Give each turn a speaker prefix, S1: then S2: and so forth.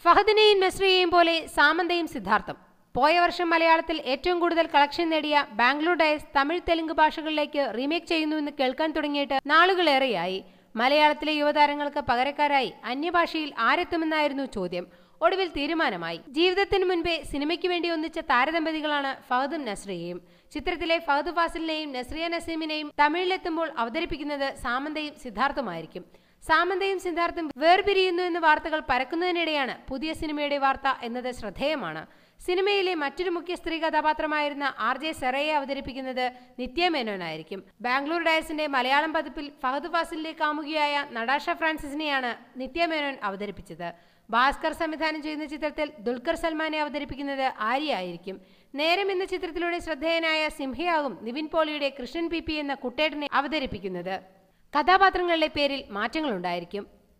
S1: ഫഹദിനെയും നസ്രിയയെയും പോലെ സാമന്തയും സിദ്ധാർത്ഥും. പോയ വർഷം മലയാളത്തിൽ ഏറ്റവും കൂടുതൽ കളക്ഷൻ നേടിയ ബാംഗ്ലൂർ ഡയസ് തമിഴ് തെലുങ്ക് ഭാഷകളിലേക്ക് റീമേക്ക് ചെയ്യുന്നുവെന്ന് കേൾക്കാൻ തുടങ്ങിയിട്ട് നാളുകളേറെയായി. മലയാളത്തിലെ യുവതാരങ്ങൾക്ക് പകരക്കാരായി അന്യഭാഷയിൽ ആരെത്തുമെന്നായിരുന്നു ചോദ്യം. ഒടുവിൽ തീരുമാനമായി. ജീവിതത്തിന് മുൻപേ സിനിമയ്ക്ക് വേണ്ടി ഒന്നിച്ച താരദമ്പതികളാണ് ഫഹദും നസ്രിയയും. ചിത്രത്തിലെ ഫഹദ് ഫാസിലിനെയും നസ്രിയ നസീമിനെയും തമിഴിലെത്തുമ്പോൾ അവതരിപ്പിക്കുന്നത് സാമന്തയും സിദ്ധാർത്ഥുമായിരിക്കും. സാമന്തയും സിദ്ധാർത്ഥും വേർപിരിയുന്നു എന്ന വാർത്തകൾ പരക്കുന്നതിനിടെയാണ് പുതിയ സിനിമയുടെ വാർത്ത എന്നത് ശ്രദ്ധേയമാണ്. സിനിമയിലെ മറ്റൊരു മുഖ്യ സ്ത്രീ കഥാപാത്രമായിരുന്ന RJ സെറയെ അവതരിപ്പിക്കുന്നത് നിത്യ മേനോനായിരിക്കും. ബാംഗ്ലൂർ ഡയസിന്റെ മലയാളം പതിപ്പിൽ ഫഹദ് ഫാസിലിന്റെ കാമുകിയായ നടാഷ ഫ്രാൻസിസിനെയാണ് നിത്യ മേനോൻ അവതരിപ്പിച്ചത്. ഭാസ്കർ സംവിധാനം ചെയ്യുന്ന ചിത്രത്തിൽ ദുൽഖർ സൽമാനെ അവതരിപ്പിക്കുന്നത് ആര്യ ആയിരിക്കും. നേരം എന്ന ചിത്രത്തിലൂടെ ശ്രദ്ധേയനായ സിംഹയാകും നിവിൻ പോളിയുടെ കൃഷ്ണൻ PP എന്ന കുട്ടേട്ടനെ അവതരിപ്പിക്കുന്നത്. കഥാപാത്രങ്ങളുടെ പേരിൽ മാറ്റങ്ങളുണ്ടായിരിക്കും.